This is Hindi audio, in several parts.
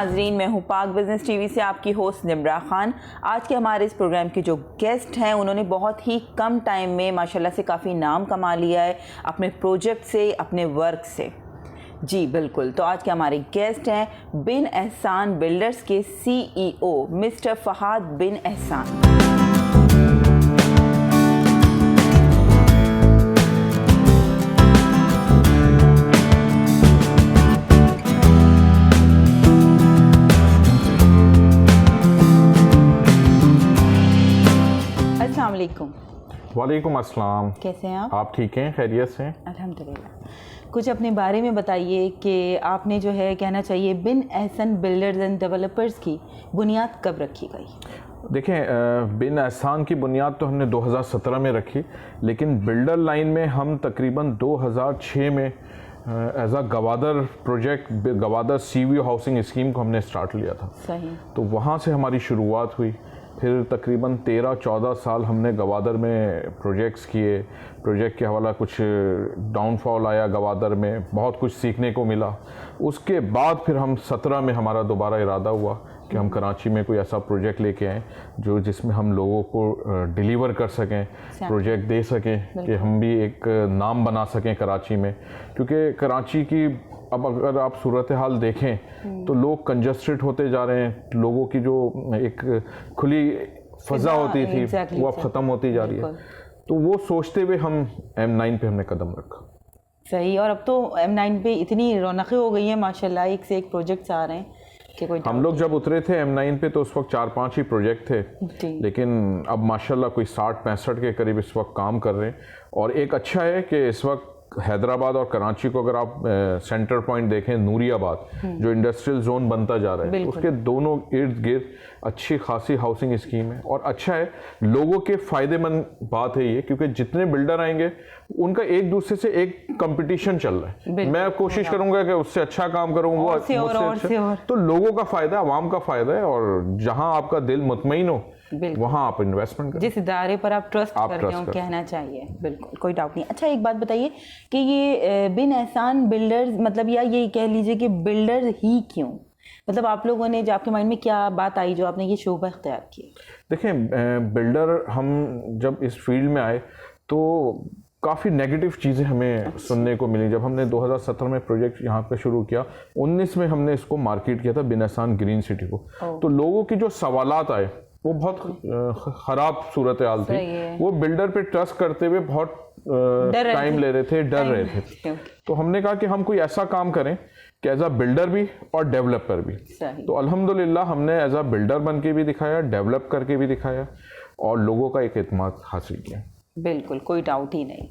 नाजरीन, मैं हूँ पाक बिजनेस टीवी से आपकी होस्ट निम्रा खान। आज के हमारे इस प्रोग्राम के जो गेस्ट हैं उन्होंने बहुत ही कम टाइम में माशाल्लाह से काफ़ी नाम कमा लिया है अपने प्रोजेक्ट से, अपने वर्क से। जी बिल्कुल, तो आज के हमारे गेस्ट हैं बिन एहसान बिल्डर्स के CEO मिस्टर फहाद बिन एहसान। वालेकुम अस्सलाम। कैसे हैं आप ठीक हैं, खैरियत से? अल्हम्दुलिल्लाह। कुछ अपने बारे में बताइए कि आपने जो है कहना चाहिए बिन एहसान बिल्डर्स एंड डेवलपर्स की बुनियाद कब रखी गई? देखें, बिन एहसान की बुनियाद तो हमने 2017 में रखी, लेकिन बिल्डर लाइन में हम तकरीबन 2006 में as a Gwadar project, Gwadar CV housing scheme को हमने स्टार्ट लिया था। सही। तो वहाँ से हमारी शुरुआत हुई। फिर तकरीबन 13-14 साल हमने गवादर में प्रोजेक्ट्स किए। प्रोजेक्ट के हवाला कुछ डाउनफॉल आया गवादर में, बहुत कुछ सीखने को मिला। उसके बाद फिर हम 17 में हमारा दोबारा इरादा हुआ कि हम कराची में कोई ऐसा प्रोजेक्ट लेके आएँ जो जिसमें हम लोगों को डिलीवर कर सकें, प्रोजेक्ट दे सकें कि हम भी एक नाम बना सकें कराची में। क्योंकि कराची की अब अगर आप सूरत हाल देखें तो लोग कंजस्टेड होते जा रहे हैं। लोगों की जो एक खुली फ़ज़ा होती थी वो अब ख़त्म होती जा रही है। तो वो सोचते हुए हम M9 पे हमने कदम रखा। सही। और अब तो M9 पे इतनी रौनकें हो गई हैं माशाल्लाह, एक से एक प्रोजेक्ट्स आ रहे हैं कि कोई। हम लोग जब उतरे थे M9 पे तो उस वक्त 4-5 ही प्रोजेक्ट थे, लेकिन अब माशाल्लाह कोई 60-65 के करीब इस वक्त काम कर रहे हैं। और एक अच्छा है कि इस वक्त हैदराबाद और कराची को अगर आप सेंटर पॉइंट देखें, नूरियाबाद जो इंडस्ट्रियल जोन बनता जा रहा है, तो उसके दोनों इर्द गिर्द अच्छी खासी हाउसिंग स्कीम है। और अच्छा है, लोगों के फ़ायदेमंद बात है ये, क्योंकि जितने बिल्डर आएंगे उनका एक दूसरे से एक कंपटीशन चल रहा है। मैं कोशिश करूंगा कि उससे अच्छा काम करूँ, वो मुझसे अच्छा। तो लोगों का फ़ायदा, आवाम का फ़ायदा है। और जहाँ आपका दिल मुतमईन हो वहाँ आप इन्वेस्टमेंट करें, जिस इदारे पर आप ट्रस्ट करते हो, कहना चाहिए। बिल्कुल, कोई डाउट नहीं। अच्छा, एक बात बताइए कि ये बिन एहसान बिल्डर्स मतलब, या ये कह लीजिए कि बिल्डर ही क्यों, मतलब आप लोगों ने जो आपके माइंड में क्या बात आई जो आपने ये शोबा इख्तियार किया? देखें, बिल्डर हम जब इस फील्ड में आए तो काफ़ी नेगेटिव चीज़ें हमें सुनने को मिली। जब हमने 2017 में प्रोजेक्ट यहाँ पे शुरू किया, 19 में हमने इसको मार्केट किया था बिन एहसान ग्रीन सिटी को, तो लोगों की जो सवालात आए वो बहुत ख़राब सूरत हाल थी। वो बिल्डर पे ट्रस्ट करते हुए बहुत टाइम ले रहे थे, डर रहे थे। तो हमने कहा कि हम कोई ऐसा काम करें कि एज अ बिल्डर भी और डेवलपर भी। तो अल्हम्दुलिल्लाह हमने एज अ बिल्डर बन के भी दिखाया, डेवलप करके भी दिखाया और लोगों का एक एतमाद हासिल किया। बिल्कुल, कोई डाउट ही नहीं।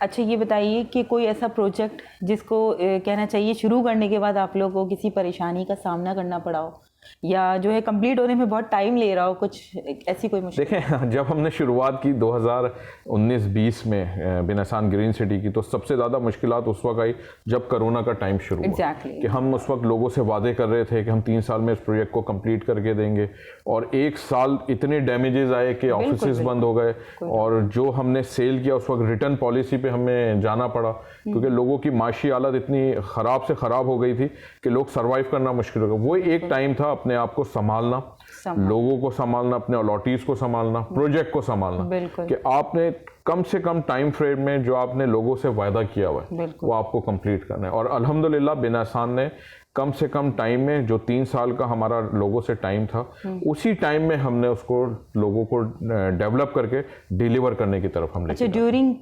अच्छा, ये बताइए कि कोई ऐसा प्रोजेक्ट जिसको कहना चाहिए शुरू करने के बाद आप लोगों को किसी परेशानी का सामना करना पड़ा हो, या जो है कंप्लीट होने में बहुत टाइम ले रहा हो, कुछ ऐसी कोई मुश्किल? देखें, जब हमने शुरुआत की 2019-20 में बिन एहसान ग्रीन सिटी की, तो सबसे ज़्यादा मुश्किलात उस वक्त आई जब कोरोना का टाइम शुरू हुआ। कि हम उस वक्त लोगों से वादे कर रहे थे कि हम 3 साल में इस प्रोजेक्ट को कंप्लीट करके देंगे, और 1 साल इतने डैमेजेस आए कि ऑफिसेज बंद हो गए। और जो हमने सेल किया उस वक्त रिटर्न पॉलिसी पे हमें जाना पड़ा, क्योंकि लोगों की माशी हालत इतनी ख़राब से ख़राब हो गई थी कि लोग सर्वाइव करना मुश्किल हो गया। वो एक टाइम था अपने आप को संभालना, लोगों को संभालना, अपने अलॉटीज को संभालना, प्रोजेक्ट को संभालना, कि आपने कम से कम टाइम फ्रेम में जो आपने लोगों से वायदा किया हुआ है वो आपको कंप्लीट करना है। और अल्हम्दुलिल्लाह बिन एहसान ने कम से कम टाइम में, जो 3 साल का हमारा लोगों से टाइम था, उसी टाइम में हमने उसको लोगों को डेवलप करके डिलीवर करने की तरफ हम लेके। ड्यूरिंग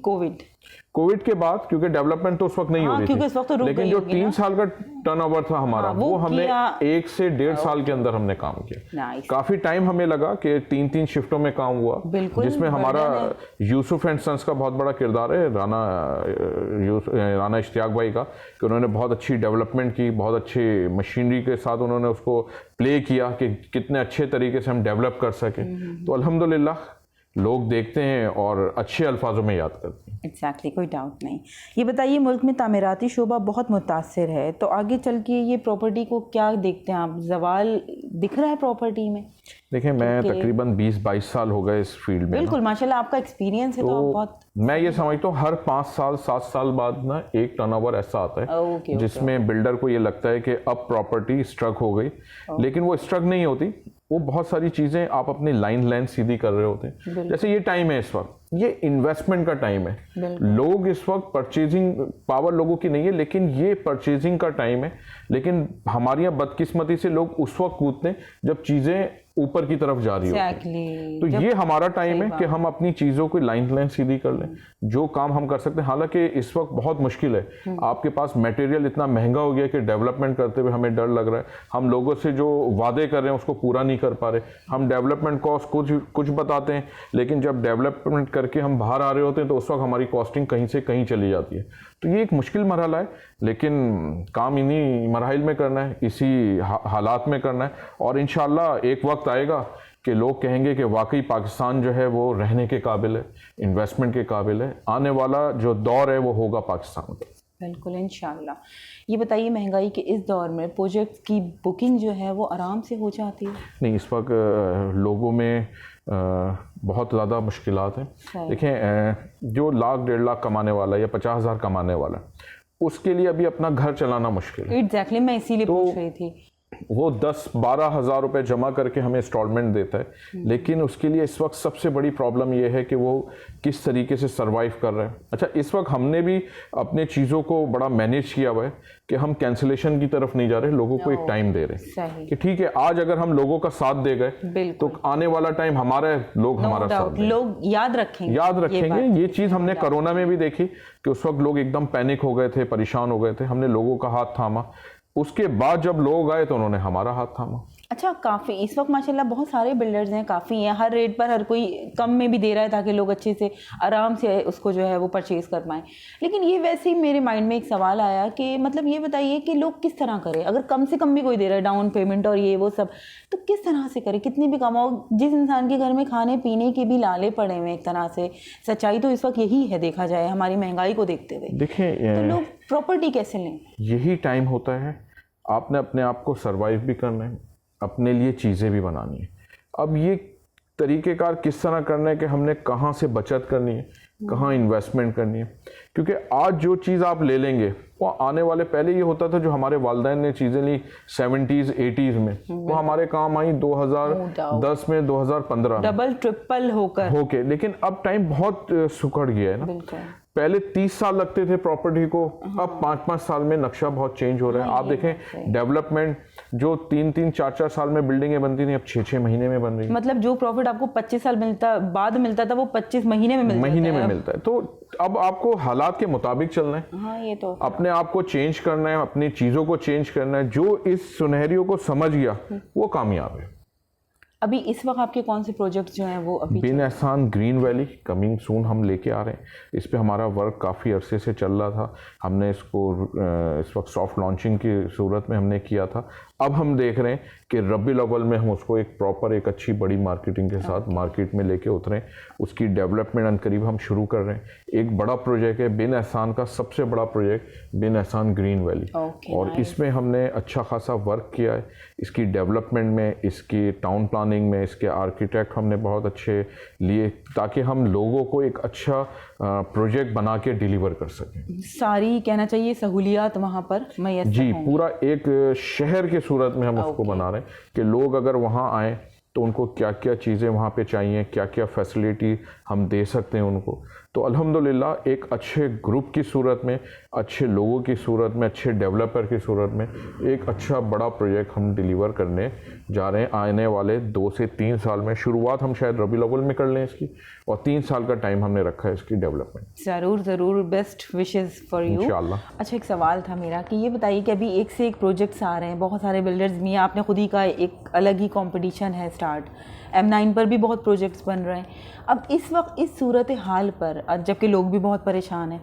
कोविड के बाद, क्योंकि डेवलपमेंट तो उस वक्त नहीं हो रही थी, तो लेकिन जो 3 साल का टर्नओवर था हमारा, वो हमने 1 से 1.5 साल के अंदर हमने काम किया। काफी टाइम हमें लगा कि 3-3 शिफ्टों में काम हुआ, जिसमें हमारा यूसुफ एंड सन्स का बहुत बड़ा किरदार है, राना इश्तियाक भाई का, कि उन्होंने बहुत अच्छी डेवलपमेंट की, बहुत अच्छी मशीनरी के साथ उन्होंने उसको प्ले किया कि कितने अच्छे तरीके से हम डेवलप कर सकें। तो अल्हम्दुलिल्लाह लोग देखते हैं और अच्छे अल्फाजों में याद करते हैं। एग्जैक्टली, कोई डाउट नहीं। ये बताइए, मुल्क में तामीराती शोबा बहुत मुतासिर है, तो आगे चल के ये प्रॉपर्टी को क्या देखते हैं आप, जवाल दिख रहा है प्रॉपर्टी में? देखिए, मैं तकरीबन 20-22 साल हो गए इस फील्ड में। बिल्कुल, माशाल्लाह आपका एक्सपीरियंस है, तो आप बहुत, मैं ये समझता हूँ हर 5 साल 7 साल बाद ना एक टर्नओवर ऐसा आता है जिसमें बिल्डर को ये लगता है कि अब प्रॉपर्टी स्ट्रक हो गई, लेकिन वो स्ट्रक नहीं होती। वो बहुत सारी चीज़ें आप अपनी लाइन सीधी कर रहे होते हैं। जैसे ये टाइम है, इस वक्त ये इन्वेस्टमेंट का टाइम है। लोग इस वक्त परचेजिंग पावर लोगों की नहीं है, लेकिन ये परचेजिंग का टाइम है। लेकिन हमारी यहाँ बदकिस्मती से लोग उस वक्त कूदते हैं जब चीज़ें ऊपर की तरफ जा रही होती है। तो ये हमारा टाइम है कि हम अपनी चीज़ों को लाइन सीधी कर लें, जो काम हम कर सकते हैं। हालांकि इस वक्त बहुत मुश्किल है, आपके पास मटेरियल इतना महंगा हो गया कि डेवलपमेंट करते हुए हमें डर लग रहा है। हम लोगों से जो वादे कर रहे हैं उसको पूरा नहीं कर पा रहे। हम डेवलपमेंट कॉस्ट कुछ बताते हैं, लेकिन जब डेवलपमेंट करके हम बाहर आ रहे होते हैं तो उस वक्त हमारी कॉस्टिंग कहीं से कहीं चली जाती है। तो ये एक मुश्किल मरहला है, लेकिन काम इन्हीं मराहिल में करना है, इसी हालात में करना है। और इंशाल्लाह एक वक्त आएगा कि लोग कहेंगे कि वाकई पाकिस्तान जो है वो रहने के काबिल है, इन्वेस्टमेंट के काबिल है। आने वाला जो दौर है वो होगा पाकिस्तान का। बिल्कुल, इंशाल्लाह। ये बताइए, महंगाई के इस दौर में प्रोजेक्ट की बुकिंग जो है वो आराम से हो जाती है? नहीं, इस वक्त लोगों में बहुत ज़्यादा मुश्किलात हैं। देखें, जो लाख 1.5 लाख कमाने वाला या 50,000 कमाने वाला, उसके लिए अभी अपना घर चलाना मुश्किल है। एग्जैक्टली, मैं इसीलिए पूछ रही थी। वो 10-12 हज़ार रुपये जमा करके हमें इंस्टॉलमेंट देता है, लेकिन उसके लिए इस वक्त सबसे बड़ी प्रॉब्लम ये है कि वो किस तरीके से सरवाइव कर रहे हैं। अच्छा, इस वक्त हमने भी अपने चीज़ों को बड़ा मैनेज किया हुआ है कि हम कैंसिलेशन की तरफ नहीं जा रहे, लोगों को एक टाइम दे रहे हैं कि ठीक है, आज अगर हम लोगों का साथ दे गए तो आने वाला टाइम हमारा लोग हमारा साथ लोग याद रखेंगे। ये चीज़ हमने कोरोना में भी देखी कि उस वक्त लोग एकदम पैनिक हो गए थे, परेशान हो गए थे। हमने लोगों का हाथ थामा, उसके बाद जब लोग आए तो उन्होंने हमारा हाथ थामा। अच्छा, काफ़ी इस वक्त माशाल्लाह बहुत सारे बिल्डर्स हैं, काफ़ी हैं, हर रेट पर हर कोई कम में भी दे रहा है ताकि लोग अच्छे से आराम से उसको जो है वो परचेज़ कर पाएँ। लेकिन ये वैसे ही मेरे माइंड में एक सवाल आया कि मतलब ये बताइए कि लोग किस तरह करें, अगर कम से कम भी कोई दे रहा है डाउन पेमेंट और ये वो सब, तो किस तरह से करें, कितनी भी कमाओ? जिस इंसान के घर में खाने पीने के भी लाले पड़े हुए, एक तरह से सच्चाई तो इस वक्त यही है, देखा जाए हमारी महंगाई को देखते हुए। देखें, तो लोग प्रॉपर्टी कैसे लें? यही टाइम होता है, आपने अपने आप को सरवाइव भी करना है, अपने लिए चीज़ें भी बनानी है। अब ये तरीक़ेकार किस तरह करना है कि हमने कहाँ से बचत करनी है, कहाँ इन्वेस्टमेंट करनी है, क्योंकि आज जो चीज़ आप ले लेंगे वो आने वाले, पहले ये होता था जो हमारे वालिदैन ने चीज़ें ली 70s 80s में, वो हमारे काम आई 2010 में, 2015 डबल ट्रिपल होके। लेकिन अब टाइम बहुत सुखड़ गया है ना। पहले 30 साल लगते थे प्रॉपर्टी को, अब 5-5 साल में नक्शा बहुत चेंज हो रहा है। आप देखें डेवलपमेंट, जो 3-3 4-4 साल में बिल्डिंगें बनती थी, अब 6-6 महीने में बन रही है। मतलब जो प्रॉफिट आपको 25 साल बाद मिलता था, वो 25 महीने में मिलता है। तो अब आपको हालात के मुताबिक चलना है। हाँ, ये तो अपने आप को चेंज करना है, अपनी चीज़ों को चेंज करना है। जो इस सुनहरियों को समझ गया वो कामयाब है। अभी इस वक्त आपके कौन से प्रोजेक्ट्स जो हैं वो अभी? बिन एहसान ग्रीन वैली कमिंग सून हम लेके आ रहे हैं। इस पे हमारा वर्क काफ़ी अरसे से चल रहा था। हमने इसको इस वक्त सॉफ्ट लॉन्चिंग की सूरत में हमने किया था। अब हम देख रहे हैं कि रबीउल अव्वल में हम उसको एक प्रॉपर, एक अच्छी बड़ी मार्केटिंग के साथ मार्केट में लेके उतरें। उसकी डेवलपमेंट अनकरीब हम शुरू कर रहे हैं। एक बड़ा प्रोजेक्ट है बिन एहसान का, सबसे बड़ा प्रोजेक्ट बिन एहसान ग्रीन वैली, और इसमें हमने अच्छा खासा वर्क किया है। इसकी डेवलपमेंट में, इसकी टाउन प्लानिंग में, इसके आर्किटेक्ट हमने बहुत अच्छे लिए ताकि हम लोगों को एक अच्छा प्रोजेक्ट बना के डिलीवर कर सकें। सारी कहना चाहिए सहूलियात वहाँ पर मैसर जी, पूरा एक शहर के सूरत में हम उसको बना रहे हैं कि लोग अगर वहाँ आएँ तो उनको क्या क्या चीज़ें वहाँ पे चाहिए, क्या क्या फैसिलिटी हम दे सकते हैं उनको। तो अल्हम्दुलिल्लाह एक अच्छे ग्रुप की सूरत में, अच्छे लोगों की सूरत में, अच्छे डेवलपर की सूरत में एक अच्छा बड़ा प्रोजेक्ट हम डिलीवर करने जा रहे हैं आने वाले 2 से 3 साल में। शुरुआत हम शायद रबीउल अव्वल में कर लें इसकी, और 3 साल का टाइम हमने रखा है इसकी डेवलपमेंट। ज़रूर, बेस्ट विशेस फॉर यू इंशाल्लाह। अच्छा, एक सवाल था मेरा कि ये बताइए कि अभी एक से एक प्रोजेक्ट्स आ रहे हैं, बहुत सारे बिल्डर्स भी हैं, आपने खुद ही कहा एक अलग ही कॉम्पिटिशन है स्टार्ट, M9 पर भी बहुत प्रोजेक्ट्स बन रहे हैं। अब इस वक्त इस सूरत हाल पर, जबकि लोग भी बहुत परेशान हैं,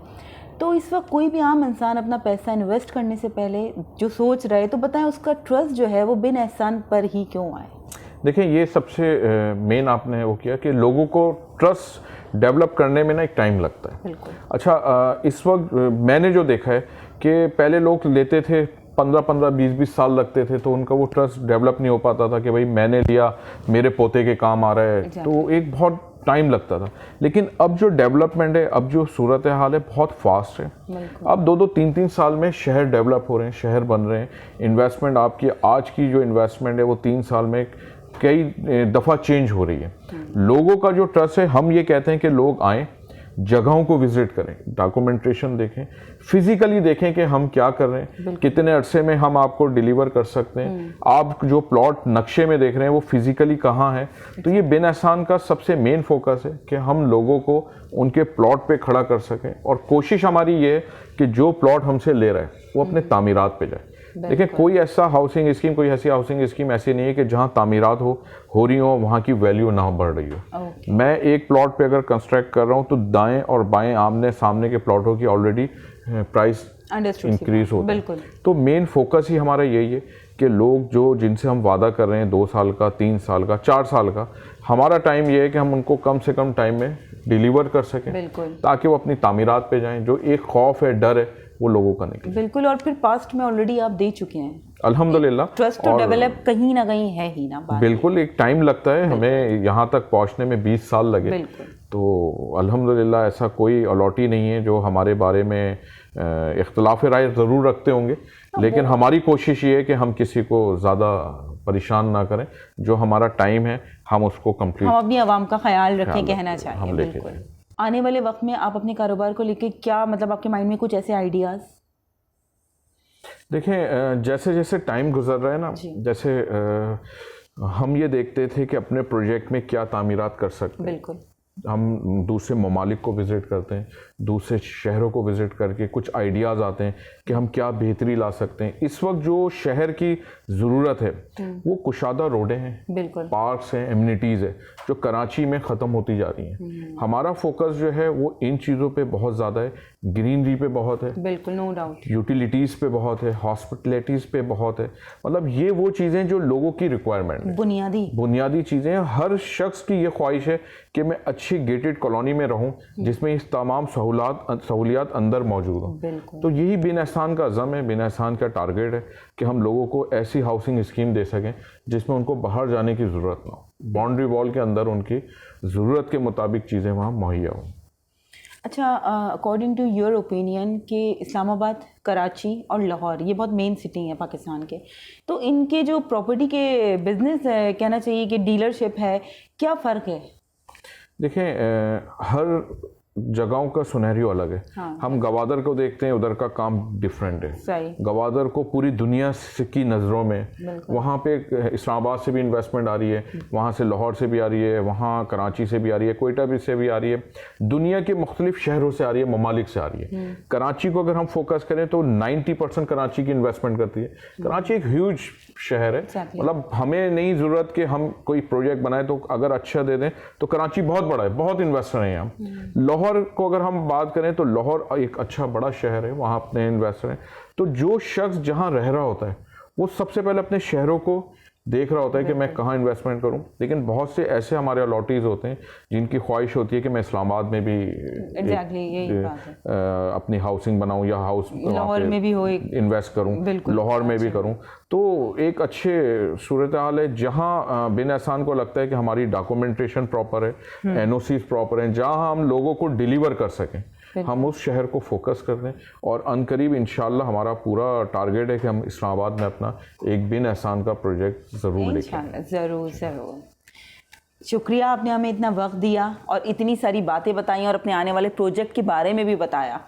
तो इस वक्त कोई भी आम इंसान अपना पैसा इन्वेस्ट करने से पहले जो सोच रहे, तो बताएं उसका ट्रस्ट जो है वो बिन एहसान पर ही क्यों आए? देखिए ये सबसे मेन आपने वो किया कि लोगों को ट्रस्ट डेवलप करने में ना एक टाइम लगता है। अच्छा, इस वक्त मैंने जो देखा है कि पहले लोग लेते थे 15-15, 20-20 साल लगते थे, तो उनका वो ट्रस्ट डेवलप नहीं हो पाता था कि भाई मैंने लिया, मेरे पोते के काम आ रहा है, तो एक बहुत टाइम लगता था। लेकिन अब जो डेवलपमेंट है, अब जो सूरत हाल है बहुत फास्ट है। अब 2-2, 3-3 साल में शहर डेवलप हो रहे हैं, शहर बन रहे हैं। इन्वेस्टमेंट आपकी आज की जो इन्वेस्टमेंट है वो 3 साल में कई दफ़ा चेंज हो रही है। लोगों का जो ट्रस्ट है, हम ये कहते हैं कि लोग आएँ, जगहों को विजिट करें, डॉक्यूमेंटेशन देखें, फिजिकली देखें कि हम क्या कर रहे हैं, कितने अरसे में हम आपको डिलीवर कर सकते हैं। आप जो प्लॉट नक्शे में देख रहे हैं वो फिजिकली कहाँ है। तो ये बिन एहसान का सबसे मेन फोकस है कि हम लोगों को उनके प्लॉट पे खड़ा कर सकें, और कोशिश हमारी ये है कि जो प्लॉट हमसे ले रहा है वो अपने तामीरात पे जाए। देखिए कोई ऐसा हाउसिंग स्कीम, कोई ऐसी हाउसिंग स्कीम ऐसी नहीं है कि जहां तामीरात हो रही हो, वहां की वैल्यू ना बढ़ रही हो। मैं एक प्लॉट पे अगर कंस्ट्रक्ट कर रहा हूं तो दाएं और बाएं आमने सामने के प्लॉटों की ऑलरेडी प्राइस इंक्रीज होता है। तो मेन फोकस ही हमारा यही है कि लोग जो जिनसे हम वादा कर रहे हैं 2 साल का, 3 साल का, 4 साल का, हमारा टाइम ये है कि हम उनको कम से कम टाइम में डिलीवर कर सकें, ताकि वो अपनी तामीरात पे जाएं। जो एक खौफ है, डर है, वो लोगों का निकले। बिल्कुल, और फिर पास्ट में ऑलरेडी आप दे चुके हैं अल्हम्दुलिल्लाह। ट्रस्ट तो डेवलप कहीं ना कहीं है ही ना। बिल्कुल, एक टाइम लगता है, हमें यहाँ तक पहुँचने में 20 साल लगे। तो अल्हम्दुलिल्लाह ऐसा कोई अलॉटी नहीं है जो हमारे बारे में इख्तिलाफ राय ज़रूर रखते होंगे, लेकिन हमारी कोशिश ये है कि हम किसी को ज़्यादा परेशान ना करें। जो हमारा टाइम है हम उसको कंप्लीट, हम अपनी आवाम का ख्याल रखें, कहना चाहिए। बिल्कुल। आने वाले वक्त में आप अपने कारोबार को लेके क्या, मतलब आपके माइंड में कुछ ऐसे आइडियाज़? देखें, जैसे जैसे टाइम गुजर रहा है ना, जैसे हम ये देखते थे कि अपने प्रोजेक्ट में क्या तामीरात कर सकते हैं। बिल्कुल। हम दूसरे ममालिक को विज़िट करते हैं, दूसरे शहरों को विज़िट करके कुछ आइडियाज़ आते हैं कि हम क्या बेहतरी ला सकते हैं। इस वक्त जो शहर की ज़रूरत है वो कुशादा रोडें हैं, पार्क्स हैं, एमिनिटीज़ है, जो कराची में ख़त्म होती जा रही हैं। हमारा फोकस जो है वो इन चीज़ों पे बहुत ज़्यादा है। ग्रीनरी पे बहुत है, बिल्कुल, नो डाउट। यूटिलिटीज़ पे बहुत है, हॉस्पिटलिटीज़ पे बहुत है। मतलब ये वो चीज़ें जो लोगों की रिक्वायरमेंट है, बुनियादी चीज़ें। हर शख्स की ये ख्वाहिश है कि मैं अच्छी गेटेड कॉलोनी में रहूं जिसमें इस तमाम सहूलियात अंदर मौजूद हों। तो यही बिन एहसान का अज़म है, बिन एहसान का टारगेट है कि हम लोगों को ऐसी हाउसिंग स्कीम दे सकें जिसमें उनको बाहर जाने की ज़रूरत ना हो, बाउंड्री वॉल के अंदर उनकी ज़रूरत के मुताबिक चीज़ें वहाँ मुहैया हों। अच्छा, अकॉर्डिंग टू योर ओपिनियन कि इस्लामाबाद, कराची और लाहौर ये बहुत मेन सिटी हैं पाकिस्तान के, तो इनके जो प्रॉपर्टी के बिजनेस कहना चाहिए कि डीलरशिप है, क्या फ़र्क है? देखें, हर जगहों का सुनहरियो अलग है। हाँ, हम गवादर को देखते हैं, उधर का काम डिफरेंट है। गवादर को पूरी दुनिया की नज़रों में, वहाँ पे इस्लामाबाद से भी इन्वेस्टमेंट आ रही है, वहाँ से लाहौर से भी आ रही है, वहाँ कराची से भी आ रही है, कोयटा भी से भी आ रही है, दुनिया के मुख्तलिफ शहरों से आ रही है, ममालिक से आ रही है। कराची को अगर हम फोकस करें तो 90% कराची की इन्वेस्टमेंट करती है। कराची एक ह्यूज शहर है, मतलब हमें नहीं ज़रूरत कि हम कोई प्रोजेक्ट बनाए तो अगर अच्छा दे दें, तो कराची बहुत बड़ा है, बहुत इन्वेस्टर हैं यहाँ। लाहौर को अगर हम बात करें तो लाहौर एक अच्छा बड़ा शहर है, वहाँ अपने इन्वेस्टर हैं। तो जो शख्स जहाँ रह रहा होता है वो सबसे पहले अपने शहरों को देख रहा होता है कि मैं कहाँ इन्वेस्टमेंट करूं। लेकिन बहुत से ऐसे हमारे अलॉटीज़ होते हैं जिनकी ख्वाहिश होती है कि मैं इस्लामाबाद में भी अपनी हाउसिंग बनाऊं या लाहौर में भी हो, इन्वेस्ट करूं, लाहौर में भी करूं। तो एक अच्छे सूरत हाल है जहां बिन एहसान को लगता है कि हमारी डॉक्यूमेंटेशन प्रॉपर है, NOCs प्रॉपर हैं, जहां हम लोगों को डिलीवर कर सकें, हम उस शहर को फोकस कर दें। और अनकरीब इंशाल्लाह हमारा पूरा टारगेट है कि हम इस्लामाबाद में अपना एक बिन एहसान का प्रोजेक्ट ज़रूर लेकर। ज़रूर। शुक्रिया, आपने हमें इतना वक्त दिया और इतनी सारी बातें बताई और अपने आने वाले प्रोजेक्ट के बारे में भी बताया।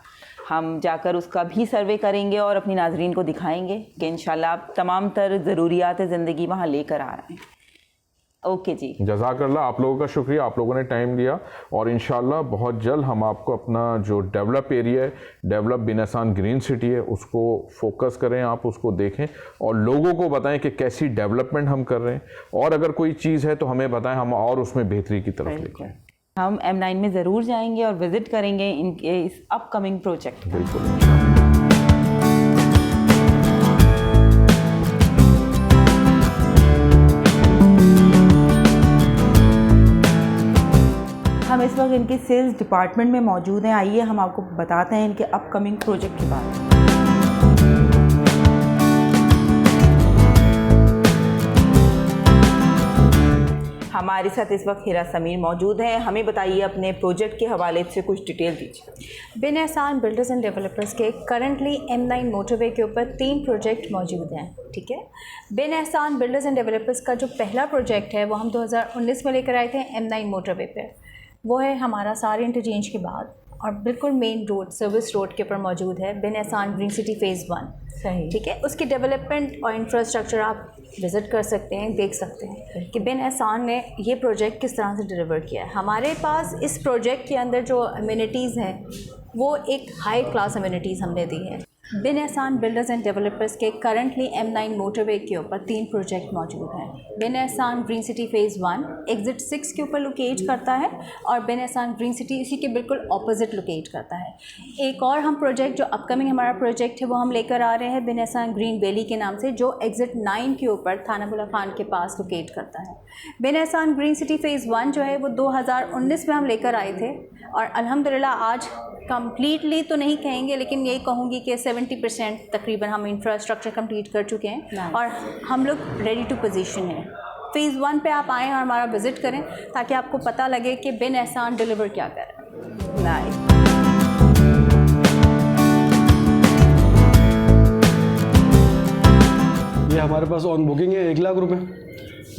हम जाकर उसका भी सर्वे करेंगे और अपनी नाजरीन को दिखाएंगे कि इंशाल्लाह आप तमाम तर ज़रूरियात ज़िंदगी वहाँ लेकर आ रहे हैं। ओके जी, जज़ाकल्लाह। आप लोगों का शुक्रिया, आप लोगों ने टाइम दिया, और इंशाल्लाह बहुत जल्द हम आपको अपना जो डेवलप एरिया है, डेवलप बिन एहसान ग्रीन सिटी है, उसको फोकस करें, आप उसको देखें और लोगों को बताएं कि कैसी डेवलपमेंट हम कर रहे हैं, और अगर कोई चीज़ है तो हमें बताएं, हम और उसमें बेहतरी की तरफ लेके हम M9 में ज़रूर जाएंगे और विज़िट करेंगे इनके इस अपकमिंग प्रोजेक्ट। बिल्कुल। इनके सेल्स डिपार्टमेंट में मौजूद हैं। आइए हम आपको बताते हैं इनके अपकमिंग प्रोजेक्ट के बारे में। हमारे साथ इस वक्त हिरा समीर मौजूद हैं। हमें बताइए अपने प्रोजेक्ट के हवाले से कुछ डिटेल दीजिए। बिन एहसान बिल्डर्स एंड डेवलपर्स के करंटली M9 मोटरवे के ऊपर 3 प्रोजेक्ट मौजूद हैं, ठीक है। बिन एहसान बिल्डर्स एंड डेवलपर्स का जो पहला प्रोजेक्ट है वो हम 2019 में लेकर आए थे M9 मोटरवे पे। वो है हमारा सारे इंटरचेंज के बाद और बिल्कुल मेन रोड, सर्विस रोड के ऊपर मौजूद है बिन एहसान ग्रीन सिटी फ़ेज़ 1, सही, ठीक है। उसकी डेवलपमेंट और इंफ्रास्ट्रक्चर आप विज़िट कर सकते हैं, देख सकते हैं कि बिन एहसान ने ये प्रोजेक्ट किस तरह से डिलीवर किया है। हमारे पास इस प्रोजेक्ट के अंदर जो अम्यूनिटीज़ हैं वो एक हाई क्लास अम्यूनिटीज़ हमने दी हैं। बिन एहसान बिल्डर्स एंड डेवलपर्स के करंटली M9 मोटरवे के ऊपर 3 प्रोजेक्ट मौजूद हैं। बिन एहसान ग्रीन सिटी फ़ेज़ 1 एग्ज़िट 6 के ऊपर लोकेट करता है और बिन एहसान ग्रीन सिटी इसी के बिल्कुल ऑपोजिट लोकेट करता है। एक और हम प्रोजेक्ट जो अपकमिंग हमारा प्रोजेक्ट है वो हम लेकर आ रहे हैं बिन एहसान ग्रीन वैली के नाम से, जो एग्ज़िट 9 के ऊपर थाना बुला खान के पास लोकेट करता है। बिन एहसान ग्रीन सिटी फ़ेज़ 1 जो है वो 2019 में हम लेकर आए थे और अल्हम्दुलिल्लाह आज कंप्लीटली तो नहीं कहेंगे लेकिन यही कहूँगी कि 70% तकरीबन हम इंफ्रास्ट्रक्चर कंप्लीट कर चुके हैं और हम लोग रेडी टू पोजीशन हैं। फ़ेज़ 1 पे आप आएँ और हमारा विज़िट करें ताकि आपको पता लगे कि बिन एहसान डिलीवर क्या कर रहा है। ये हमारे पास ऑन बुकिंग है 1 लाख रुपए,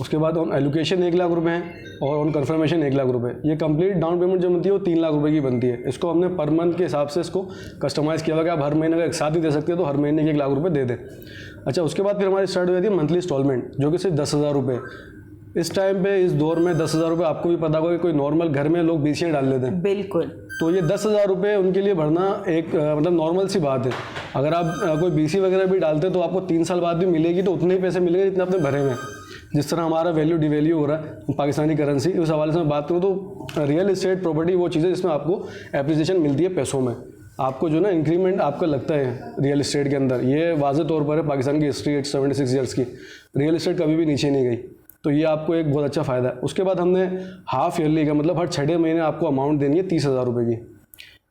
उसके बाद ऑन एलोकेशन 1 लाख रुपए हैं और ऑन कंफर्मेशन 1 लाख रुपए। ये कंप्लीट डाउन पेमेंट जो बनती है वो 3 लाख रुपए की बनती है। इसको हमने पर मंथ के हिसाब से इसको कस्टमाइज़ किया हुआ कि आप हर महीने अगर एक साथ ही दे सकते हैं तो हर महीने के 1 लाख रुपए दे दें। अच्छा, उसके बाद फिर हमारी स्टार्ट हो जाती है मंथली इंस्टॉलमेंट जो कि सिर्फ 10,000 रुपये। इस टाइम पे इस दौर में 10,000 रुपये आपको भी पता होगा कि कोई नॉर्मल घर में लोग BCA डाल लेते हैं, बिल्कुल। तो ये 10,000 रुपये उनके लिए भरना एक मतलब नॉर्मल सी बात है। अगर आप कोई BC वगैरह भी डालते तो आपको 3 साल बाद भी मिलेगी तो उतने ही पैसे मिलेंगे जितने आपने भरे हुए हैं। जिस तरह हमारा वैल्यू डिवैल्यू हो रहा है पाकिस्तानी करेंसी, उस हवाले से मैं बात करूँ तो रियल इस्टेट प्रॉपर्टी वो चीज़ है जिसमें आपको एप्रिसिएशन मिलती है पैसों में। आपको जो ना इंक्रीमेंट आपका लगता है रियल इस्टेट के अंदर, ये वाज़े तौर पर है पाकिस्तान की हिस्ट्री 76 ईयर्स की, रियल इस्टेट कभी भी नीचे नहीं गई, तो ये आपको एक बहुत अच्छा फ़ायदा है। उसके बाद हमने हाफ ईयरली का मतलब हर 6 महीने आपको अमाउंट देनी है 30,000 रुपये की,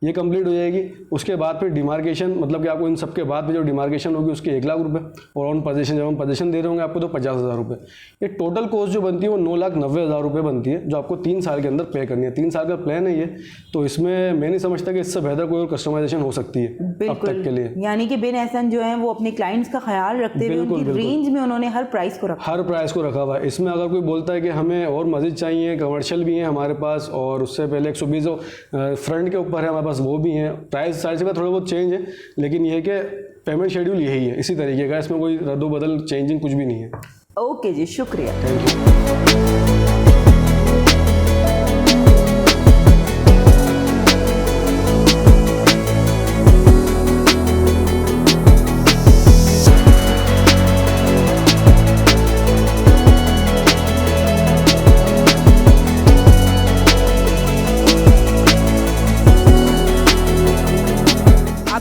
ये कंप्लीट हो जाएगी। उसके बाद फिर डिमार्केशन, मतलब कि आपको इन सब के बाद में जो डिमार्केशन होगी उसके 1 लाख रुपए और ऑन पोजीशन जब हम पोजीशन दे रहे होंगे आपको तो 50,000 रुपये। ये टोटल कॉस्ट जो बनती है वो 9,90,000 रुपये बनती है जो आपको 3 साल के अंदर पे करनी है। 3 साल का प्लान है ये, तो इसमें मैं नहीं समझता कि इससे बेहतर कोई और कस्टमाइजेशन हो सकती है अब तक के लिए। यानी कि बिन एहसान जो है वो अपने क्लाइंट्स का ख्याल रखते हुए उनकी रेंज में उन्होंने हर प्राइस को रखा हुआ है। इसमें अगर कोई बोलता है कि हमें और मज़ीद चाहिए, कमर्शियल भी है हमारे पास और उससे पहले 120 फ्रंट के ऊपर है हमारे पास वो भी हैं। प्राइस सारी जगह थोड़ा बहुत चेंज है लेकिन ये है कि पेमेंट शेड्यूल यही है इसी तरीके का, इसमें कोई रद्दो बदल चेंजिंग कुछ भी नहीं है। ओके जी, शुक्रिया, थैंक यू।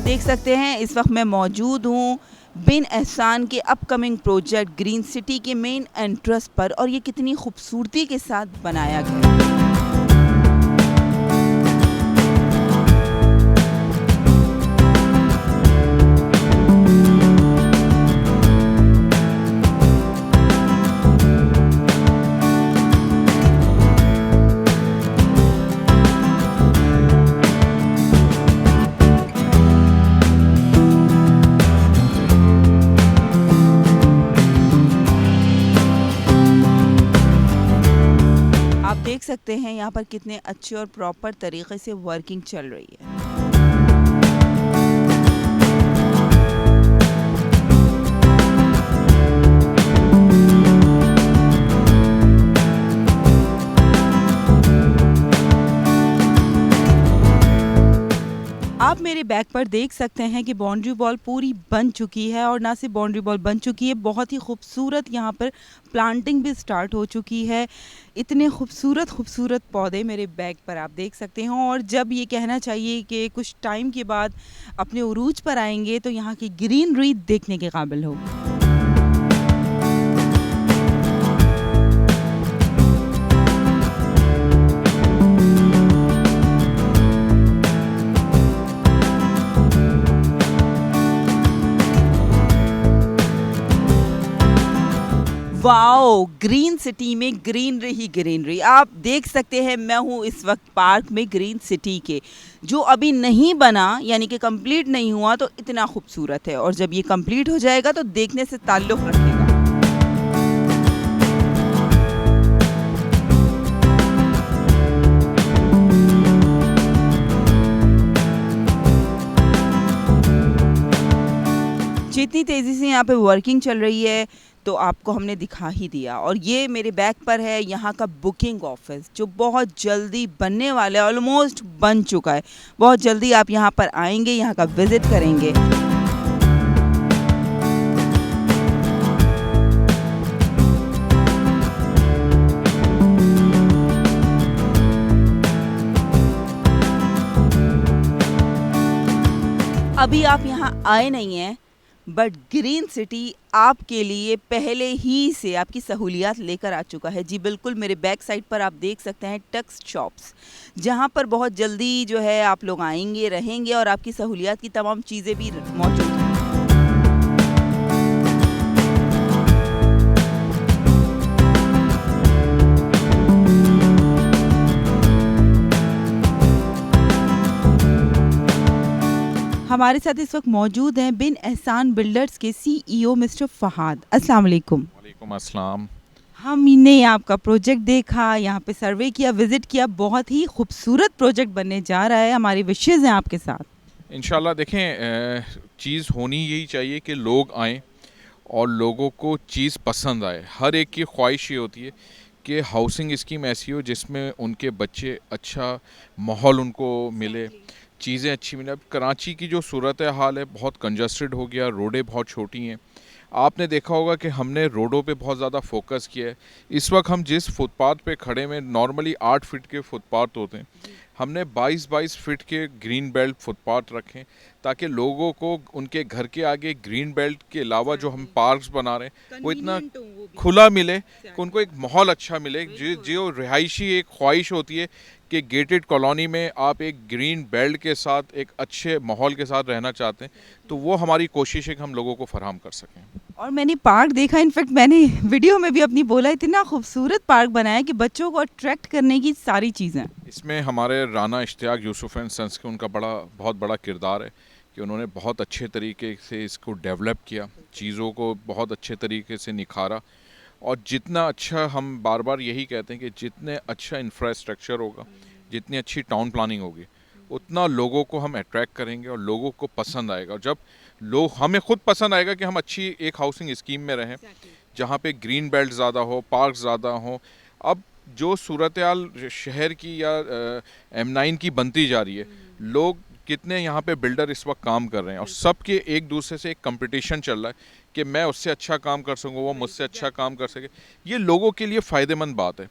देख सकते हैं इस वक्त मैं मौजूद हूँ बिन एहसान के अपकमिंग प्रोजेक्ट ग्रीन सिटी के मेन एंट्रेंस पर और ये कितनी खूबसूरती के साथ बनाया गया है। देख सकते हैं यहाँ पर कितने अच्छे और प्रॉपर तरीके से वर्किंग चल रही है। आप मेरे बैक पर देख सकते हैं कि बाउंड्री वॉल पूरी बन चुकी है और ना सिर्फ बाउंड्री वॉल बन चुकी है, बहुत ही खूबसूरत यहाँ पर प्लांटिंग भी स्टार्ट हो चुकी है। इतने खूबसूरत पौधे मेरे बैक पर आप देख सकते हैं और जब ये कहना चाहिए कि कुछ टाइम के बाद अपने उरूज पर आएंगे तो यहाँ की ग्रीनरी देखने के काबिल होगी। वाओ, ग्रीन सिटी में ग्रीनरी ही ग्रीनरी। आप देख सकते हैं मैं हूँ इस वक्त पार्क में ग्रीन सिटी के, जो अभी नहीं बना यानी कि कंप्लीट नहीं हुआ तो इतना खूबसूरत है, और जब ये कंप्लीट हो जाएगा तो देखने से ताल्लुक़ रखेगा। जितनी तेज़ी से यहाँ पे वर्किंग चल रही है तो आपको हमने दिखा ही दिया। और ये मेरे बैक पर है यहाँ का बुकिंग ऑफिस, जो बहुत जल्दी बनने वाला है, ऑलमोस्ट बन चुका है। बहुत जल्दी आप यहाँ पर आएंगे, यहाँ का विज़िट करेंगे। अभी आप यहाँ आए नहीं हैं, बट ग्रीन सिटी आपके लिए पहले ही से आपकी सहूलियात लेकर आ चुका है। जी बिल्कुल, मेरे बैक साइड पर आप देख सकते हैं टक्स शॉप्स, जहां पर बहुत जल्दी जो है आप लोग आएंगे, रहेंगे और आपकी सहूलियात की तमाम चीज़ें भी मौजूद हैं। हमारे साथ इस वक्त मौजूद हैं बिन एहसान बिल्डर्स के CEO मिस्टर फहाद। अस्सलाम वालेकुम। वालेकुम अस्सलाम। हमने आपका प्रोजेक्ट देखा, यहाँ पे सर्वे किया, विज़िट किया, बहुत ही खूबसूरत प्रोजेक्ट बनने जा रहा है। हमारी विशेज़ हैं आपके साथ। इंशाल्लाह देखें, चीज़ होनी यही चाहिए कि लोग आएँ और लोगों को चीज़ पसंद आए। हर एक की ख्वाहिश ये होती है कि हाउसिंग स्कीम ऐसी हो जिसमें उनके बच्चे अच्छा माहौल उनको मिले, चीज़ें अच्छी मिले। अब कराची की जो सूरत हाल है, बहुत कंजस्टेड हो गया, रोडें बहुत छोटी हैं। आपने देखा होगा कि हमने रोडों पे बहुत ज़्यादा फोकस किया है। इस वक्त हम जिस फुटपाथ पे खड़े हैं, नॉर्मली 8 फीट के फुटपाथ होते हैं, हमने 22-22 फीट के ग्रीन बेल्ट फुटपाथ रखें ताकि लोगों को उनके घर के आगे ग्रीन बेल्ट के अलावा जो हम पार्क्स बना रहे हैं वो इतना खुला मिले कि उनको एक माहौल अच्छा मिले। जो रिहायशी एक ख्वाहिश होती है कि गेटेड कॉलोनी में आप एक ग्रीन बेल्ट के साथ एक अच्छे माहौल के साथ रहना चाहते हैं, तो वो हमारी कोशिश है कि हम लोगों को फराहम कर सकें। और मैंने पार्क देखा, इनफैक्ट मैंने वीडियो में भी अपनी बोला, इतना खूबसूरत पार्क बनाया कि बच्चों को अट्रैक्ट करने की सारी चीज़ें। इसमें हमारे राना इश्तियाक यूसुफ एंड सन्स के उनका बहुत बड़ा किरदार है कि उन्होंने बहुत अच्छे तरीके से इसको डेवलप किया, चीज़ों को बहुत अच्छे तरीके से निखारा। और जितना अच्छा, हम बार बार यही कहते हैं कि जितने अच्छा इंफ्रास्ट्रक्चर होगा, जितनी अच्छी टाउन प्लानिंग होगी, उतना लोगों को हम अट्रैक्ट करेंगे और लोगों को पसंद आएगा। और जब लोग, हमें खुद पसंद आएगा कि हम अच्छी एक हाउसिंग स्कीम में रहें जहाँ पे ग्रीन बेल्ट ज़्यादा हो, पार्क ज़्यादा हो। अब जो सूरत हाल शहर की या M9 की बनती जा रही है, लोग कितने यहाँ पे बिल्डर इस वक्त काम कर रहे हैं और सबके एक दूसरे से एक कंपटीशन चल रहा है कि मैं उससे अच्छा काम कर सकूँ, वो मुझसे अच्छा काम कर सके। ये लोगों के लिए फ़ायदेमंद बात है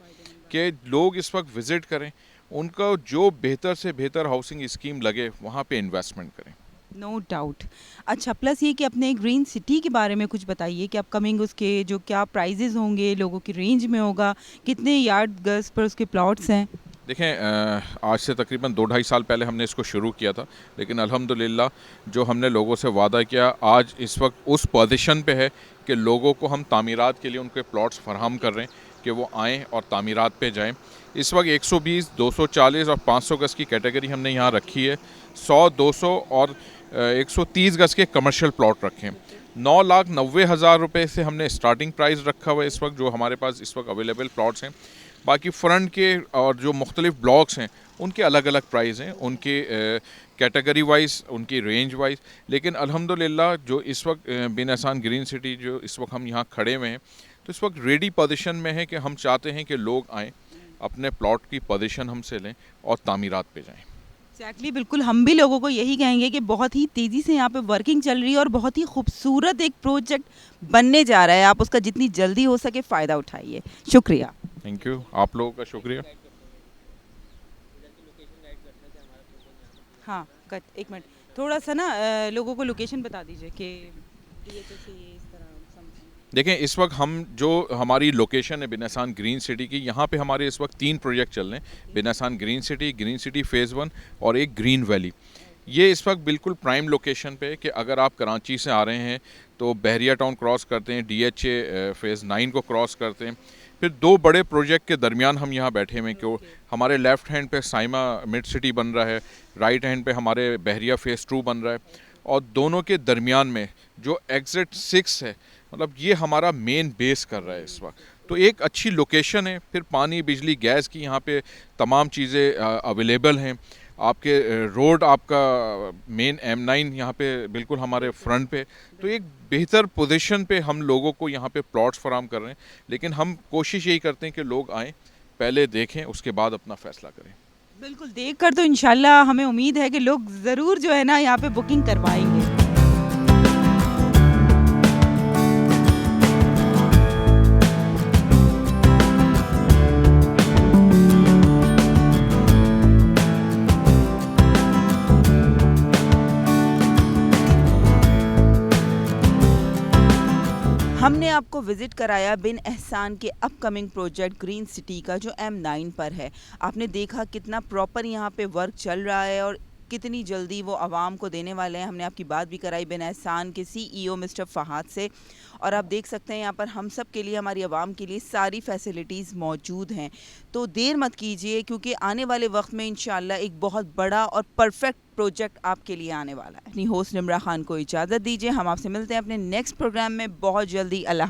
कि लोग इस वक्त विज़िट करें, उनका जो बेहतर से बेहतर हाउसिंग स्कीम लगे वहाँ पे इन्वेस्टमेंट करें। No doubt. अच्छा, प्लस ये कि अपने ग्रीन सिटी के बारे में कुछ बताइए कि अपकमिंग उसके जो क्या प्राइजेज़ होंगे, लोगों की रेंज में होगा, कितने यार्ड गज पर उसके प्लॉट्स हैं। देखें, आज से तकरीबन 2-2.5 साल पहले हमने इसको शुरू किया था, लेकिन अल्हम्दुलिल्लाह जो हमने लोगों से वादा किया, आज इस वक्त उस पोजीशन पे है कि लोगों को हम तामीरात के लिए उनके प्लॉट्स फराहम कर रहे हैं कि वो आएँ और तामीरात पे जाएं। इस वक्त 120, 240 और 500 गज़ की कैटेगरी हमने यहाँ रखी है। 100, 200 और 130 गज़ के कमर्शियल प्लॉट रखे हैं। 9,90,000 रुपये से हमने स्टार्टिंग प्राइस रखा हुआ है इस वक्त, जो हमारे पास इस वक्त अवेलेबल प्लॉट्स हैं। बाकी फ्रंट के और जो मुख्तलिफ ब्लॉक्स हैं उनके अलग अलग प्राइस हैं, उनके कैटेगरी वाइज, उनकी रेंज वाइज। लेकिन अल्हम्दुलिल्लाह जो इस वक्त बिन एहसान ग्रीन सिटी जो इस वक्त हम यहाँ खड़े हुए हैं, तो इस वक्त रेडी पोजीशन में है कि हम चाहते हैं कि लोग आएँ, अपने प्लॉट की पोजीशन हमसे लें और तामीरात पे जाएं। एक्जैक्टली, बिल्कुल हम भी लोगों को यही कहेंगे कि बहुत ही तेज़ी से यहाँ पे वर्किंग चल रही है और बहुत ही खूबसूरत एक प्रोजेक्ट बनने जा रहा है। आप उसका जितनी जल्दी हो सके फ़ायदा उठाइए। शुक्रिया। थैंक यू, आप लोगों का शुक्रिया। हाँ, एक मिनट, थोड़ा सा ना लोगों को लोकेशन बता दीजिए कि देखें, इस वक्त हम जो हमारी लोकेशन है बिन एहसान ग्रीन सिटी की, यहाँ पे हमारे इस वक्त 3 प्रोजेक्ट चल रहे हैं। बिन एहसान ग्रीन सिटी फ़ेज़ 1 और एक ग्रीन वैली। ये इस वक्त बिल्कुल प्राइम लोकेशन पे कि अगर आप कराची से आ रहे हैं तो बहरिया टाउन क्रॉस करते हैं, DHA फ़ेज़ 9 को क्रॉस करते हैं, फिर 2 बड़े प्रोजेक्ट के दरमियान हम यहाँ बैठे हुए हैं। क्यों हमारे लेफ़्ट हैंड पे साइमा मिड सिटी बन रहा है, राइट हैंड पे हमारे बहरिया फ़ेज़ 2 बन रहा है, और दोनों के दरमियान में जो एग्ज़िट 6 है, मतलब ये हमारा मेन बेस कर रहा है इस वक्त। तो एक अच्छी लोकेशन है, फिर पानी, बिजली, गैस की यहाँ पे तमाम चीज़ें अवेलेबल हैं। आपके रोड, आपका मेन M9 यहाँ पे बिल्कुल हमारे फ्रंट पे, तो एक बेहतर पोजीशन पे हम लोगों को यहाँ पे प्लॉट्स फराहम कर रहे हैं। लेकिन हम कोशिश यही करते हैं कि लोग आएँ, पहले देखें, उसके बाद अपना फ़ैसला करें। बिल्कुल, देखकर तो इंशाल्लाह हमें उम्मीद है कि लोग ज़रूर जो है ना यहाँ पे बुकिंग करवाएंगे। हमने आपको विज़िट कराया बिन एहसान के अपकमिंग प्रोजेक्ट ग्रीन सिटी का जो M9 पर है। आपने देखा कितना प्रॉपर यहाँ पे वर्क चल रहा है और कितनी जल्दी वो आवाम को देने वाले हैं। हमने आपकी बात भी कराई बिन एहसान के CEO मिस्टर फ़हाद से, और आप देख सकते हैं यहाँ पर हम सब के लिए, हमारी आवाम के लिए सारी फैसिलिटीज़ मौजूद हैं। तो देर मत कीजिए, क्योंकि आने वाले वक्त में इंशाल्लाह एक बहुत बड़ा और परफेक्ट प्रोजेक्ट आपके लिए आने वाला है। अपनी होस्ट निम्रा खान को इजाज़त दीजिए, हम आपसे मिलते हैं अपने नेक्स्ट प्रोग्राम में बहुत जल्दी। अल्लाह।